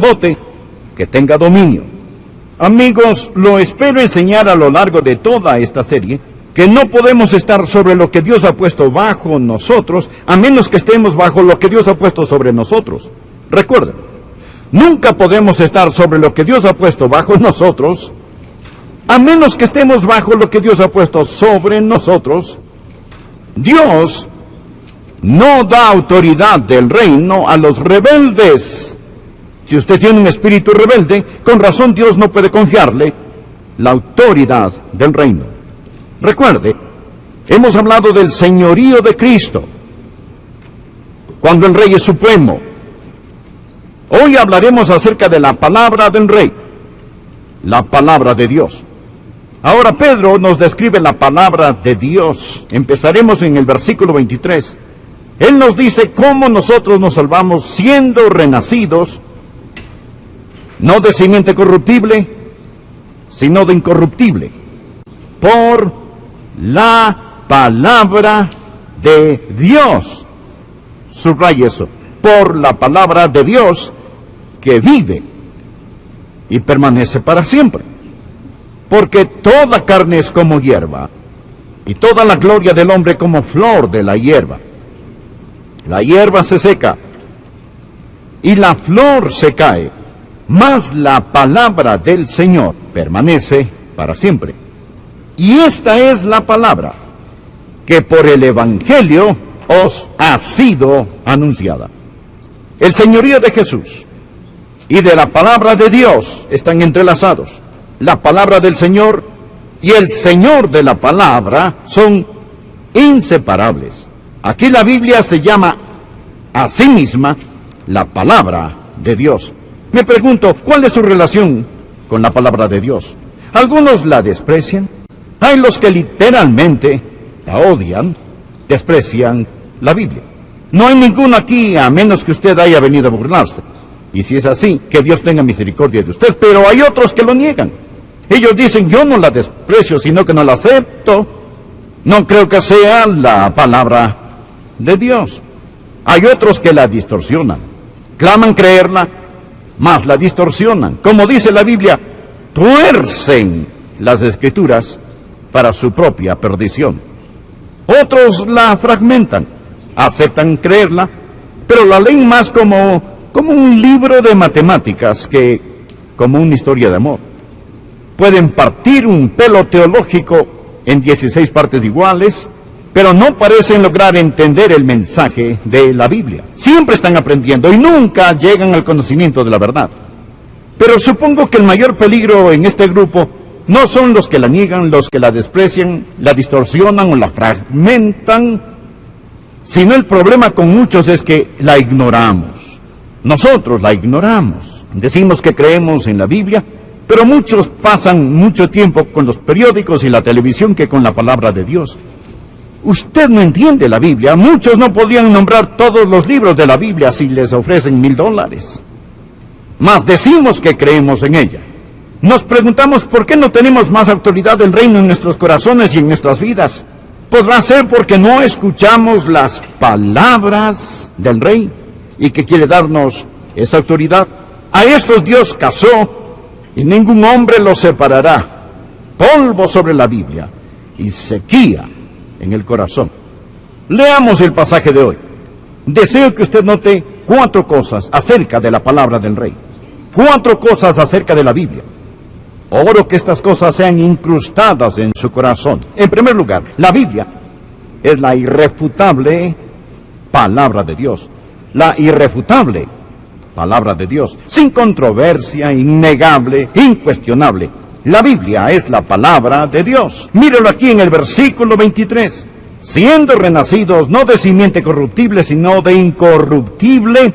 sacerdote que tenga dominio. Amigos, lo espero enseñar a lo largo de toda esta serie que no podemos estar sobre lo que Dios ha puesto bajo nosotros, a menos que estemos bajo lo que Dios ha puesto sobre nosotros. Recuerden, nunca podemos estar sobre lo que Dios ha puesto bajo nosotros, a menos que estemos bajo lo que Dios ha puesto sobre nosotros. Dios no da autoridad del reino a los rebeldes. Si usted tiene un espíritu rebelde, con razón Dios no puede confiarle la autoridad del reino. Recuerde, hemos hablado del señorío de Cristo, cuando el Rey es supremo. Hoy hablaremos acerca de la palabra del Rey, la palabra de Dios. Ahora Pedro nos describe la palabra de Dios. Empezaremos en el versículo 23. Él nos dice cómo nosotros nos salvamos siendo renacidos, no de simiente corruptible, sino de incorruptible, por la palabra de Dios. Subraya eso. Por la palabra de Dios que vive y permanece para siempre. Porque toda carne es como hierba, y toda la gloria del hombre como flor de la hierba. La hierba se seca, y la flor se cae, mas la palabra del Señor permanece para siempre. Y esta es la palabra que por el Evangelio os ha sido anunciada. El señorío de Jesús y de la palabra de Dios están entrelazados. La palabra del Señor y el Señor de la palabra son inseparables. Aquí la Biblia se llama a sí misma la palabra de Dios. Me pregunto, ¿cuál es su relación con la palabra de Dios? Algunos la desprecian. Hay los que literalmente la odian, desprecian la Biblia. No hay ninguno aquí, a menos que usted haya venido a burlarse. Y si es así, que Dios tenga misericordia de usted. Pero hay otros que lo niegan. Ellos dicen, yo no la desprecio, sino que no la acepto. No creo que sea la palabra de Dios. Hay otros que la distorsionan. Claman creerla, mas la distorsionan. Como dice la Biblia, tuercen las Escrituras para su propia perdición. Otros la fragmentan, aceptan creerla, pero la leen más como un libro de matemáticas que como una historia de amor. Pueden partir un pelo teológico en 16 partes iguales, pero no parecen lograr entender el mensaje de la Biblia. Siempre están aprendiendo y nunca llegan al conocimiento de la verdad. Pero supongo que el mayor peligro en este grupo no son los que la niegan, los que la desprecian, la distorsionan o la fragmentan, sino el problema con muchos es que la ignoramos. Nosotros la ignoramos. Decimos que creemos en la Biblia, pero muchos pasan mucho tiempo con los periódicos y la televisión que con la palabra de Dios. Usted no entiende la Biblia. Muchos no podrían nombrar todos los libros de la Biblia si les ofrecen $1000. Mas decimos que creemos en ella. Nos preguntamos por qué no tenemos más autoridad del reino en nuestros corazones y en nuestras vidas. Podrá ser porque no escuchamos las palabras del Rey y que quiere darnos esa autoridad. A estos Dios casó y ningún hombre los separará. Polvo sobre la Biblia y sequía en el corazón. Leamos el pasaje de hoy. Deseo que usted note 4 cosas acerca de la palabra del Rey. 4 cosas acerca de la Biblia. Oro que estas cosas sean incrustadas en su corazón. En primer lugar, la Biblia es la irrefutable palabra de Dios. La irrefutable palabra de Dios. Sin controversia, innegable, incuestionable. La Biblia es la palabra de Dios. Míralo aquí en el versículo 23. Siendo renacidos no de simiente corruptible, sino de incorruptible,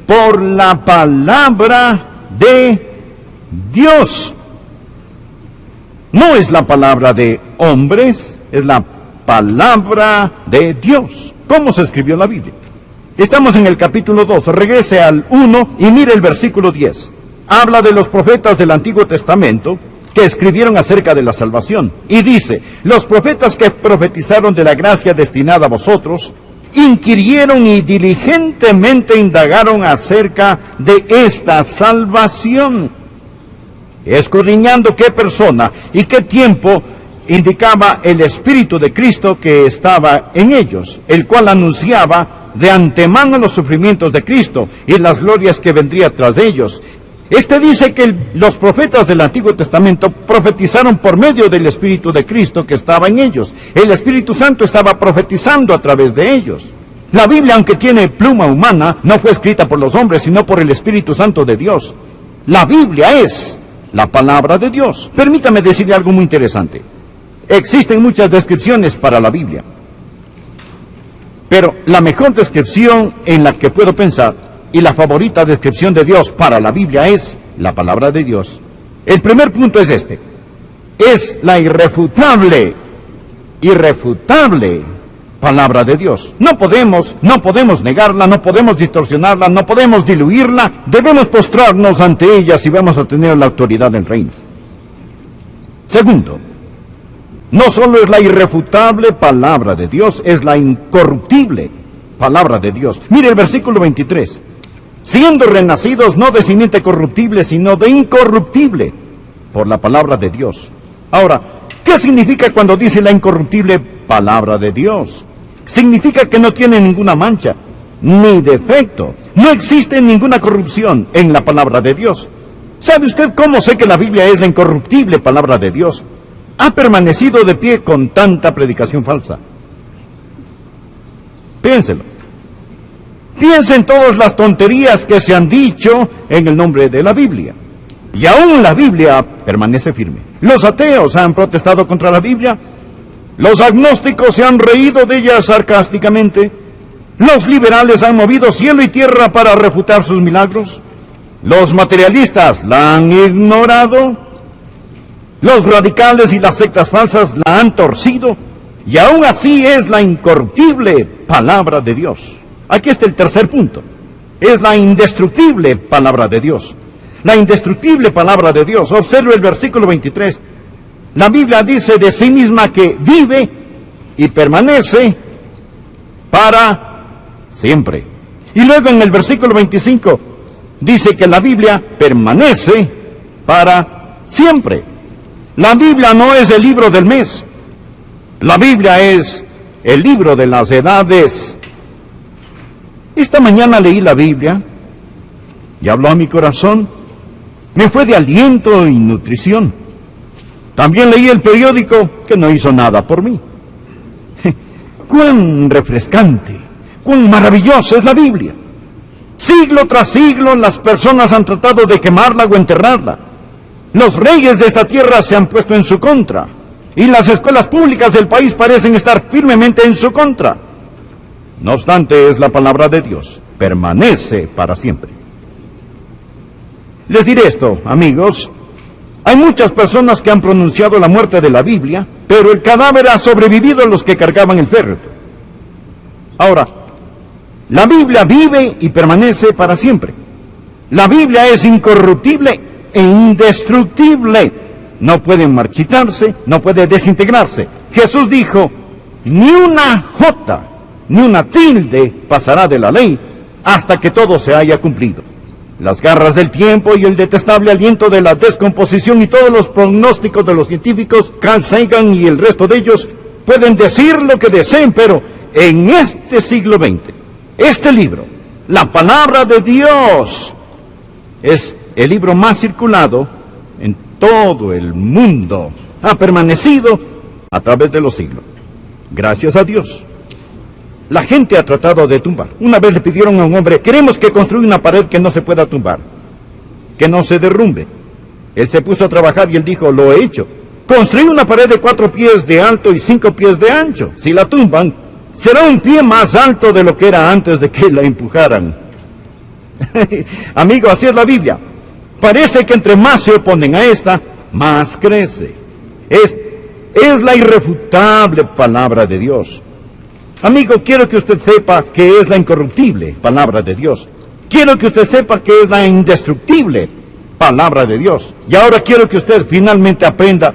por la palabra de Dios. No es la palabra de hombres, es la palabra de Dios. ¿Cómo se escribió la Biblia? Estamos en el capítulo 2, regrese al 1 y mire el versículo 10. Habla de los profetas del Antiguo Testamento que escribieron acerca de la salvación. Y dice, los profetas que profetizaron de la gracia destinada a vosotros, inquirieron y diligentemente indagaron acerca de esta salvación, escudriñando qué persona y qué tiempo indicaba el Espíritu de Cristo que estaba en ellos, el cual anunciaba de antemano los sufrimientos de Cristo y las glorias que vendría tras ellos. Este dice que los profetas del Antiguo Testamento profetizaron por medio del Espíritu de Cristo que estaba en ellos. El Espíritu Santo estaba profetizando a través de ellos. La Biblia, aunque tiene pluma humana, no fue escrita por los hombres, sino por el Espíritu Santo de Dios. La Biblia es la palabra de Dios. Permítame decirle algo muy interesante. Existen muchas descripciones para la Biblia, pero la mejor descripción en la que puedo pensar y la favorita descripción de Dios para la Biblia es la palabra de Dios. El primer punto es este: es la irrefutable palabra de Dios. No podemos negarla, no podemos distorsionarla, no podemos diluirla. Debemos postrarnos ante ella si vamos a tener la autoridad del reino. Segundo, no solo es la irrefutable palabra de Dios, es la incorruptible palabra de Dios. Mire el versículo 23. Siendo renacidos no de simiente corruptible, sino de incorruptible, por la palabra de Dios. Ahora, ¿qué significa cuando dice la incorruptible palabra de Dios? Significa que no tiene ninguna mancha, ni defecto. No existe ninguna corrupción en la palabra de Dios. ¿Sabe usted cómo sé que la Biblia es la incorruptible palabra de Dios? Ha permanecido de pie con tanta predicación falsa. Piénselo. Piensa en todas las tonterías que se han dicho en el nombre de la Biblia. Y aún la Biblia permanece firme. Los ateos han protestado contra la Biblia. Los agnósticos se han reído de ella sarcásticamente. Los liberales han movido cielo y tierra para refutar sus milagros. Los materialistas la han ignorado. Los radicales y las sectas falsas la han torcido. Y aún así es la incorruptible palabra de Dios. Aquí está el tercer punto. Es la indestructible palabra de Dios. La indestructible palabra de Dios. Observe el versículo 23. La Biblia dice de sí misma que vive y permanece para siempre. Y luego en el versículo 25 dice que la Biblia permanece para siempre. La Biblia no es el libro del mes. La Biblia es el libro de las edades. Esta mañana leí la Biblia y habló a mi corazón. Me fue de aliento y nutrición. También leí el periódico que no hizo nada por mí. Cuán refrescante, cuán maravillosa es la Biblia. Siglo tras siglo las personas han tratado de quemarla o enterrarla. Los reyes de esta tierra se han puesto en su contra. Y las escuelas públicas del país parecen estar firmemente en su contra. No obstante, es la palabra de Dios. Permanece para siempre. Les diré esto, amigos. Hay muchas personas que han pronunciado la muerte de la Biblia, pero el cadáver ha sobrevivido a los que cargaban el féretro. Ahora, la Biblia vive y permanece para siempre. La Biblia es incorruptible e indestructible. No puede marchitarse, no puede desintegrarse. Jesús dijo, ni una jota, ni una tilde pasará de la ley hasta que todo se haya cumplido. Las garras del tiempo y el detestable aliento de la descomposición y todos los pronósticos de los científicos, Carl Sagan y el resto de ellos, pueden decir lo que deseen, pero en este siglo XX, este libro, la palabra de Dios, es el libro más circulado en todo el mundo. Ha permanecido a través de los siglos. Gracias a Dios. La gente ha tratado de tumbar. Una vez le pidieron a un hombre, queremos que construya una pared que no se pueda tumbar, que no se derrumbe. Él se puso a trabajar y él dijo, lo he hecho. Construí una pared de 4 pies de alto y 5 pies de ancho. Si la tumban, será un pie más alto de lo que era antes de que la empujaran. Amigo, así es la Biblia. Parece que entre más se oponen a esta, más crece. Es la irrefutable palabra de Dios. Amigo, quiero que usted sepa que es la incorruptible palabra de Dios. Quiero que usted sepa que es la indestructible palabra de Dios. Y ahora quiero que usted finalmente aprenda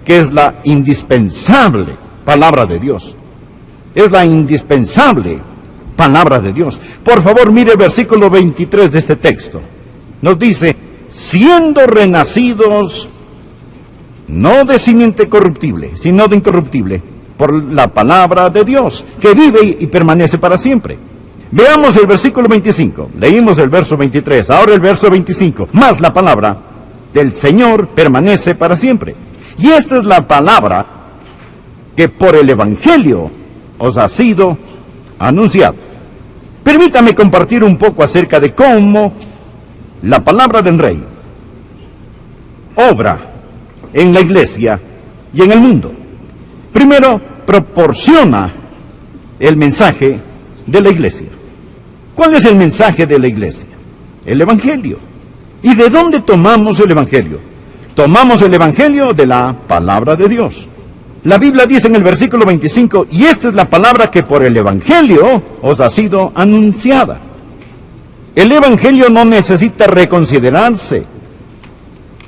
que es la indispensable palabra de Dios. Es la indispensable palabra de Dios. Por favor, mire el versículo 23 de este texto. Nos dice, siendo renacidos, no de simiente corruptible, sino de incorruptible, por la palabra de Dios, que vive y permanece para siempre. Veamos el versículo 25. Leímos el verso 23, ahora el verso 25. Más la palabra del Señor permanece para siempre. Y esta es la palabra que por el Evangelio os ha sido anunciado. Permítame compartir un poco acerca de cómo la palabra del Rey obra en la iglesia y en el mundo. Primero, proporciona el mensaje de la iglesia. ¿Cuál es el mensaje de la iglesia? El Evangelio. ¿Y de dónde tomamos el Evangelio? Tomamos el Evangelio de la palabra de Dios. La Biblia dice en el versículo 25, y esta es la palabra que por el Evangelio os ha sido anunciada. El Evangelio no necesita reconsiderarse,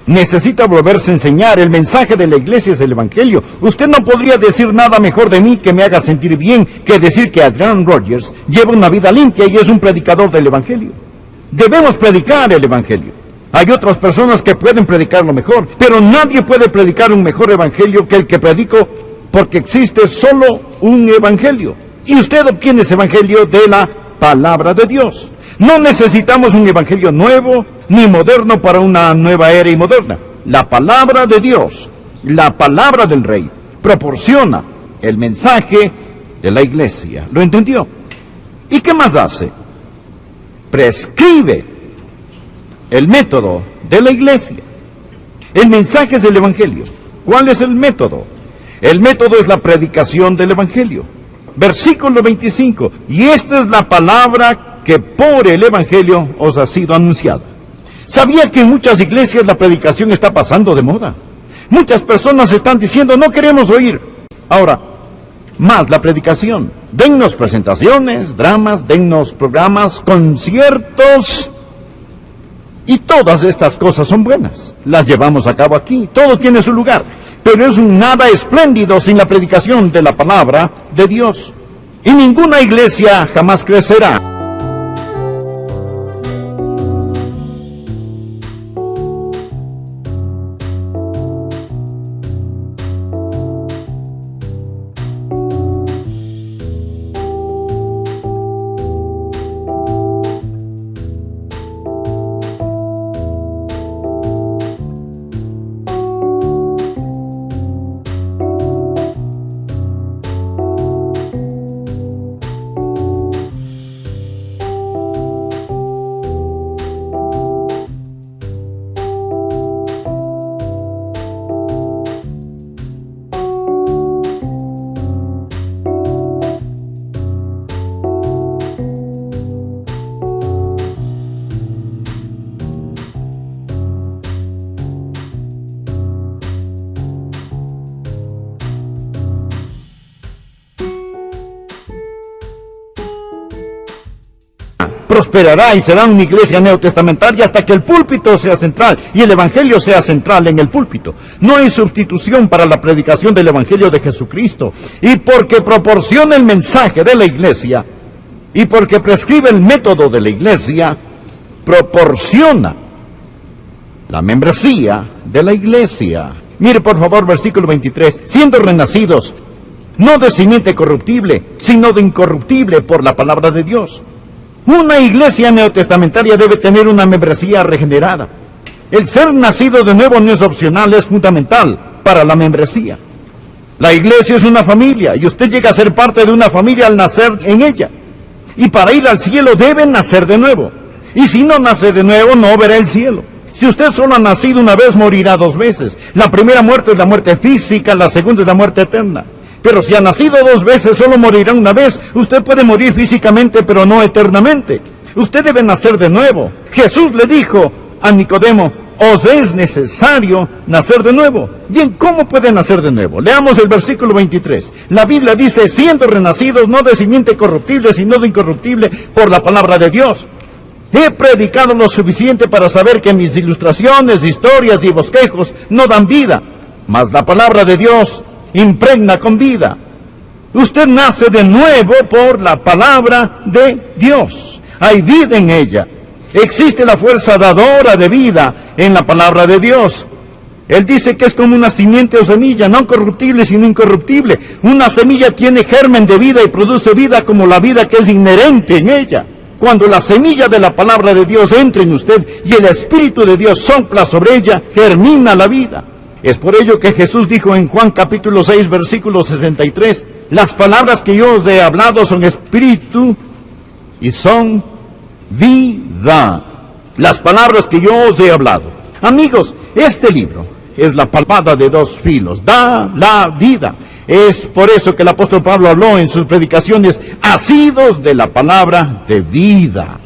necesita volverse a enseñar. El mensaje de la iglesia es el Evangelio. Usted no podría decir nada mejor de mí que me haga sentir bien que decir que Adrian Rogers lleva una vida limpia y es un predicador del Evangelio. Debemos predicar el Evangelio. Hay otras personas que pueden predicarlo mejor, pero nadie puede predicar un mejor evangelio que el que predico, porque existe solo un evangelio. Y usted obtiene ese evangelio de la palabra de Dios. No necesitamos un evangelio nuevo ni moderno para una nueva era y moderna. La palabra de Dios, la palabra del Rey, proporciona el mensaje de la iglesia. ¿Lo entendió? ¿Y qué más hace? Prescribe el método de la iglesia. El mensaje es el Evangelio. ¿Cuál es el método? El método es la predicación del Evangelio. Versículo 25. Y esta es la palabra que por el Evangelio os ha sido anunciada. ¿Sabía que en muchas iglesias la predicación está pasando de moda? Muchas personas están diciendo, no queremos oír. Ahora, más la predicación. Dennos presentaciones, dramas, dennos programas, conciertos. Y todas estas cosas son buenas. Las llevamos a cabo aquí. Todo tiene su lugar. Pero es un nada espléndido sin la predicación de la palabra de Dios. Y ninguna iglesia jamás crecerá. Prosperará y será una iglesia neotestamentaria hasta que el púlpito sea central y el evangelio sea central en el púlpito. No hay sustitución para la predicación del evangelio de Jesucristo. Y porque proporciona el mensaje de la iglesia y porque prescribe el método de la iglesia, proporciona la membresía de la iglesia. Mire por favor versículo 23, siendo renacidos, no de simiente corruptible, sino de incorruptible por la palabra de Dios. Una iglesia neotestamentaria debe tener una membresía regenerada. El ser nacido de nuevo no es opcional, es fundamental para la membresía. La iglesia es una familia y usted llega a ser parte de una familia al nacer en ella. Y para ir al cielo debe nacer de nuevo. Y si no nace de nuevo, no verá el cielo. Si usted solo ha nacido una vez, morirá dos veces. La primera muerte es la muerte física, la segunda es la muerte eterna. Pero si ha nacido dos veces, solo morirá una vez. Usted puede morir físicamente, pero no eternamente. Usted debe nacer de nuevo. Jesús le dijo a Nicodemo, os es necesario nacer de nuevo. Bien, ¿cómo puede nacer de nuevo? Leamos el versículo 23. La Biblia dice, siendo renacidos no de simiente corruptible, sino de incorruptible por la palabra de Dios. He predicado lo suficiente para saber que mis ilustraciones, historias y bosquejos no dan vida, mas la palabra de Dios impregna con vida. Usted nace de nuevo por la palabra de Dios. Hay vida en ella. Existe la fuerza dadora de vida en la palabra de Dios. Él dice que es como una simiente o semilla, no corruptible sino incorruptible. Una semilla tiene germen de vida y produce vida como la vida que es inherente en ella. Cuando la semilla de la palabra de Dios entra en usted y el Espíritu de Dios sopla sobre ella, germina la vida. Es por ello que Jesús dijo en Juan capítulo 6, versículo 63, las palabras que yo os he hablado son espíritu y son vida. Las palabras que yo os he hablado. Amigos, este libro es la espada de dos filos, da la vida. Es por eso que el apóstol Pablo habló en sus predicaciones, asidos de la palabra de vida.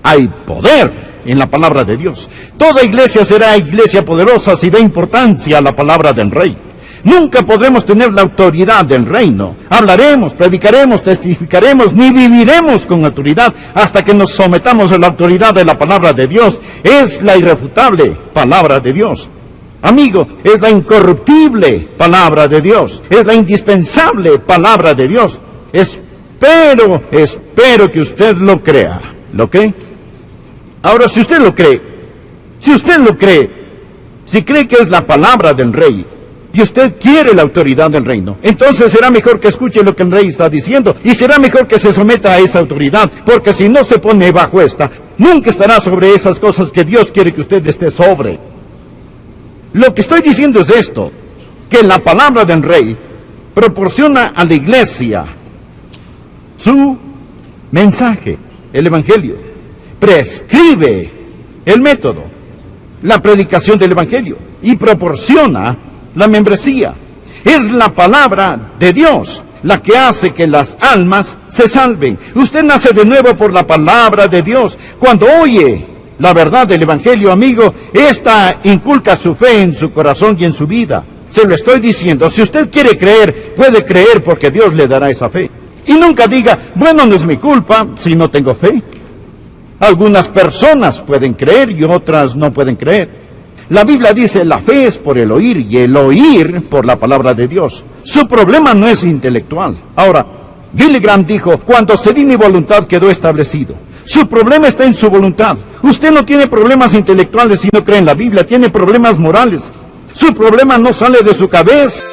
Hay poder en la palabra de Dios. Toda iglesia será iglesia poderosa si da importancia a la palabra del Rey. Nunca podremos tener la autoridad del reino. Hablaremos, predicaremos, testificaremos, ni viviremos con autoridad hasta que nos sometamos a la autoridad de la palabra de Dios. Es la irrefutable palabra de Dios. Amigo, es la incorruptible palabra de Dios. Es la indispensable palabra de Dios. Espero que usted lo crea. ¿Lo cree? Ahora, si usted lo cree, si cree que es la palabra del Rey, y usted quiere la autoridad del reino, entonces será mejor que escuche lo que el Rey está diciendo, y será mejor que se someta a esa autoridad, porque si no se pone bajo esta, nunca estará sobre esas cosas que Dios quiere que usted esté sobre. Lo que estoy diciendo es esto, que la palabra del Rey proporciona a la iglesia su mensaje, el Evangelio, prescribe el método, la predicación del Evangelio, y proporciona la membresía. Es la palabra de Dios la que hace que las almas se salven. Usted nace de nuevo por la palabra de Dios. Cuando oye la verdad del Evangelio, amigo, esta inculca su fe en su corazón y en su vida. Se lo estoy diciendo. Si usted quiere creer, puede creer porque Dios le dará esa fe. Y nunca diga, bueno, no es mi culpa si no tengo fe. Algunas personas pueden creer y otras no pueden creer. La Biblia dice, la fe es por el oír y el oír por la palabra de Dios. Su problema no es intelectual. Ahora, Billy Graham dijo, cuando cedí mi voluntad quedó establecido. Su problema está en su voluntad. Usted no tiene problemas intelectuales si no cree en la Biblia, tiene problemas morales. Su problema no sale de su cabeza.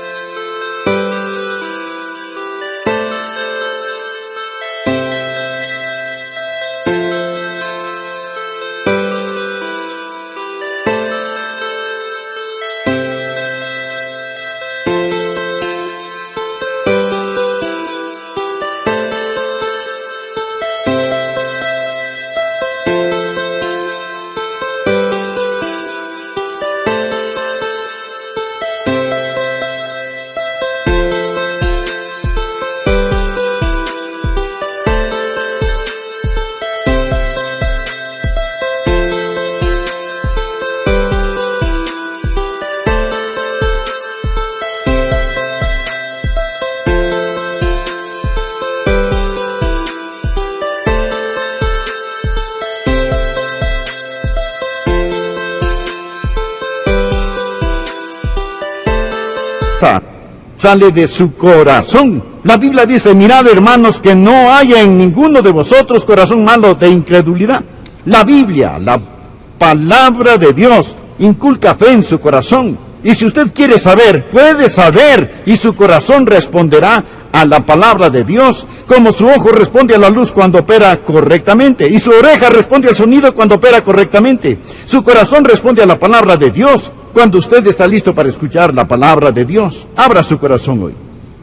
Sale de su corazón. La Biblia dice, mirad hermanos, que no haya en ninguno de vosotros corazón malo de incredulidad. La Biblia, la palabra de Dios, inculca fe en su corazón. Y si usted quiere saber, puede saber, y su corazón responderá a la palabra de Dios, como su ojo responde a la luz cuando opera correctamente, y su oreja responde al sonido cuando opera correctamente. Su corazón responde a la palabra de Dios. Cuando usted está listo para escuchar la palabra de Dios, abra su corazón hoy.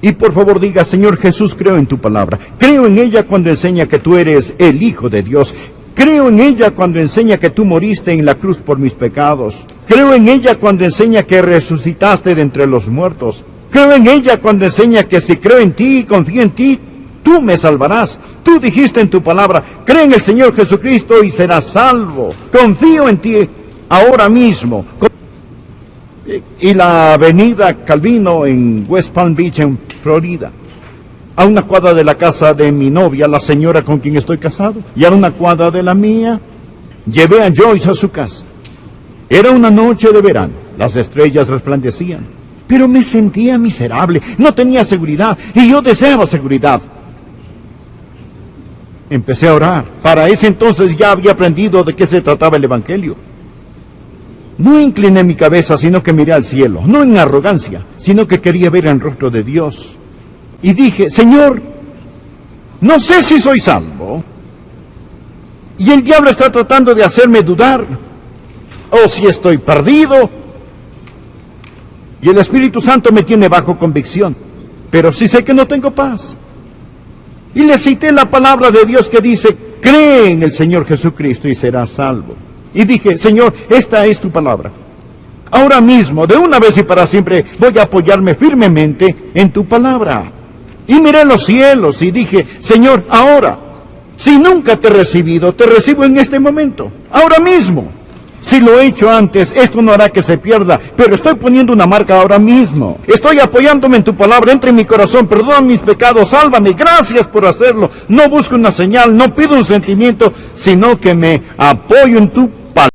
Y por favor diga, Señor Jesús, creo en tu palabra. Creo en ella cuando enseña que tú eres el Hijo de Dios. Creo en ella cuando enseña que tú moriste en la cruz por mis pecados. Creo en ella cuando enseña que resucitaste de entre los muertos. Creo en ella cuando enseña que si creo en ti y confío en ti, tú me salvarás. Tú dijiste en tu palabra, cree en el Señor Jesucristo y serás salvo. Confío en ti ahora mismo. Y la avenida Calvino en West Palm Beach, en Florida, a una cuadra de la casa de mi novia, la señora con quien estoy casado, y a una cuadra de la mía, llevé a Joyce a su casa. Era una noche de verano, las estrellas resplandecían. Pero me sentía miserable, no tenía seguridad, y yo deseaba seguridad. Empecé a orar. Para ese entonces ya había aprendido de qué se trataba el Evangelio. No incliné mi cabeza, sino que miré al cielo, no en arrogancia, sino que quería ver el rostro de Dios. Y dije, Señor, no sé si soy salvo, y el diablo está tratando de hacerme dudar, o si estoy perdido, y el Espíritu Santo me tiene bajo convicción, pero sí sé que no tengo paz. Y le cité la palabra de Dios que dice, cree en el Señor Jesucristo y serás salvo. Y dije, Señor, esta es tu palabra. Ahora mismo, de una vez y para siempre, voy a apoyarme firmemente en tu palabra. Y miré los cielos y dije, Señor, ahora, si nunca te he recibido, te recibo en este momento, ahora mismo. Si lo he hecho antes, esto no hará que se pierda, pero estoy poniendo una marca ahora mismo. Estoy apoyándome en tu palabra, entra en mi corazón, perdona mis pecados, sálvame, gracias por hacerlo. No busco una señal, no pido un sentimiento, sino que me apoyo en tu